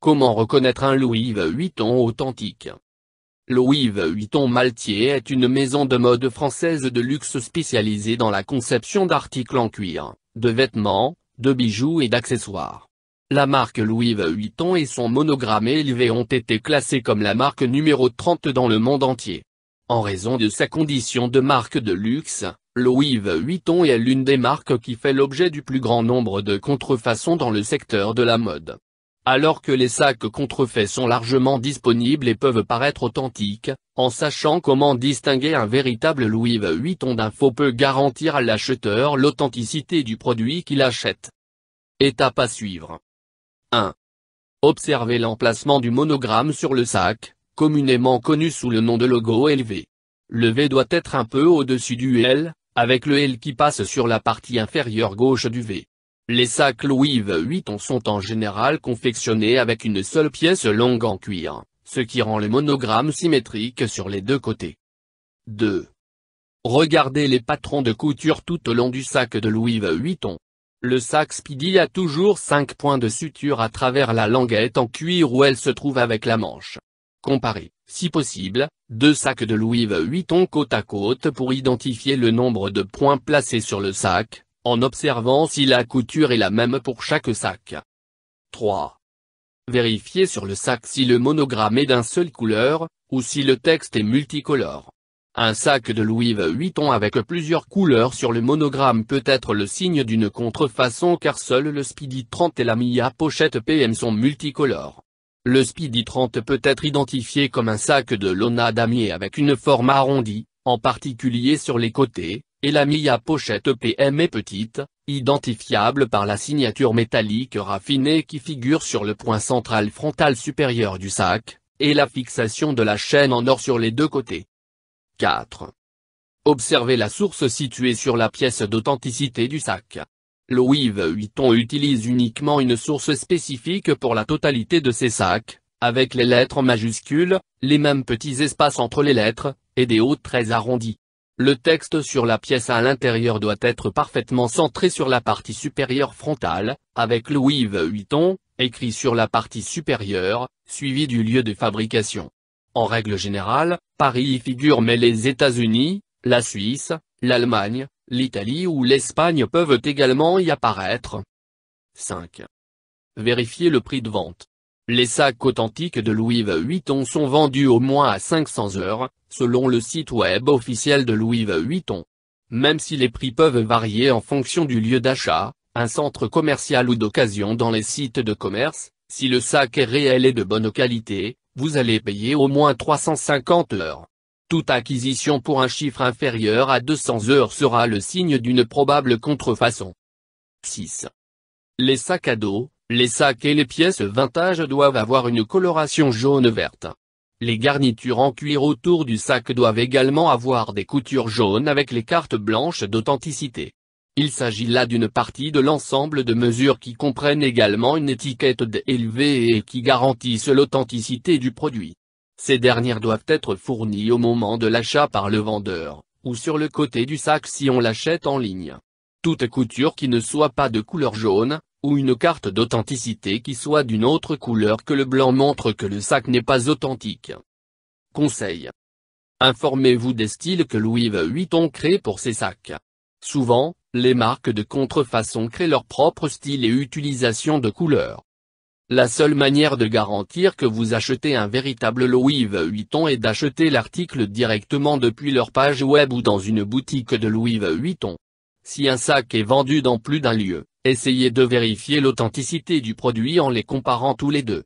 Comment reconnaître un Louis Vuitton authentique? Louis Vuitton Maltier est une maison de mode française de luxe spécialisée dans la conception d'articles en cuir, de vêtements, de bijoux et d'accessoires. La marque Louis Vuitton et son monogramme élevé ont été classés comme la marque numéro 30 dans le monde entier. En raison de sa condition de marque de luxe, Louis Vuitton est l'une des marques qui fait l'objet du plus grand nombre de contrefaçons dans le secteur de la mode. Alors que les sacs contrefaits sont largement disponibles et peuvent paraître authentiques, en sachant comment distinguer un véritable Louis Vuitton d'un faux peut garantir à l'acheteur l'authenticité du produit qu'il achète. Étape à suivre. 1. Observez l'emplacement du monogramme sur le sac, communément connu sous le nom de logo élevé. Le V doit être un peu au-dessus du L, avec le L qui passe sur la partie inférieure gauche du V. Les sacs Louis Vuitton sont en général confectionnés avec une seule pièce longue en cuir, ce qui rend le monogramme symétrique sur les deux côtés. 2. Regardez les patrons de couture tout au long du sac de Louis Vuitton. Le sac Speedy a toujours 5 points de suture à travers la languette en cuir où elle se trouve avec la manche. Comparez, si possible, deux sacs de Louis Vuitton côte à côte pour identifier le nombre de points placés sur le sac, en observant si la couture est la même pour chaque sac. 3. Vérifiez sur le sac si le monogramme est d'une seule couleur, ou si le texte est multicolore. Un sac de Louis Vuitton avec plusieurs couleurs sur le monogramme peut être le signe d'une contrefaçon car seul le Speedy 30 et la Mia pochette PM sont multicolores. Le Speedy 30 peut être identifié comme un sac de lona damier avec une forme arrondie, en particulier sur les côtés, et la Mia pochette PM est petite, identifiable par la signature métallique raffinée qui figure sur le point central frontal supérieur du sac, et la fixation de la chaîne en or sur les deux côtés. 4. Observez la source située sur la pièce d'authenticité du sac. Louis Vuitton utilise uniquement une source spécifique pour la totalité de ses sacs, avec les lettres majuscules, les mêmes petits espaces entre les lettres, et des hauts traits arrondis. Le texte sur la pièce à l'intérieur doit être parfaitement centré sur la partie supérieure frontale, avec Louis Vuitton, écrit sur la partie supérieure, suivi du lieu de fabrication. En règle générale, Paris y figure mais les États-Unis, la Suisse, l'Allemagne, l'Italie ou l'Espagne peuvent également y apparaître. 5. Vérifiez le prix de vente. Les sacs authentiques de Louis Vuitton sont vendus au moins à 500 €, selon le site web officiel de Louis Vuitton. Même si les prix peuvent varier en fonction du lieu d'achat, un centre commercial ou d'occasion dans les sites de commerce, si le sac est réel et de bonne qualité, vous allez payer au moins 350 €. Toute acquisition pour un chiffre inférieur à 200 € sera le signe d'une probable contrefaçon. 6. Les sacs à dos, les sacs et les pièces vintage doivent avoir une coloration jaune-verte. Les garnitures en cuir autour du sac doivent également avoir des coutures jaunes avec les cartes blanches d'authenticité. Il s'agit là d'une partie de l'ensemble de mesures qui comprennent également une étiquette élevée et qui garantissent l'authenticité du produit. Ces dernières doivent être fournies au moment de l'achat par le vendeur, ou sur le côté du sac si on l'achète en ligne. Toute couture qui ne soit pas de couleur jaune, ou une carte d'authenticité qui soit d'une autre couleur que le blanc montre que le sac n'est pas authentique. Conseil. Informez-vous des styles que Louis Vuitton crée pour ses sacs. Souvent, les marques de contrefaçon créent leur propre style et utilisation de couleurs. La seule manière de garantir que vous achetez un véritable Louis Vuitton est d'acheter l'article directement depuis leur page web ou dans une boutique de Louis Vuitton. Si un sac est vendu dans plus d'un lieu, essayez de vérifier l'authenticité du produit en les comparant tous les deux.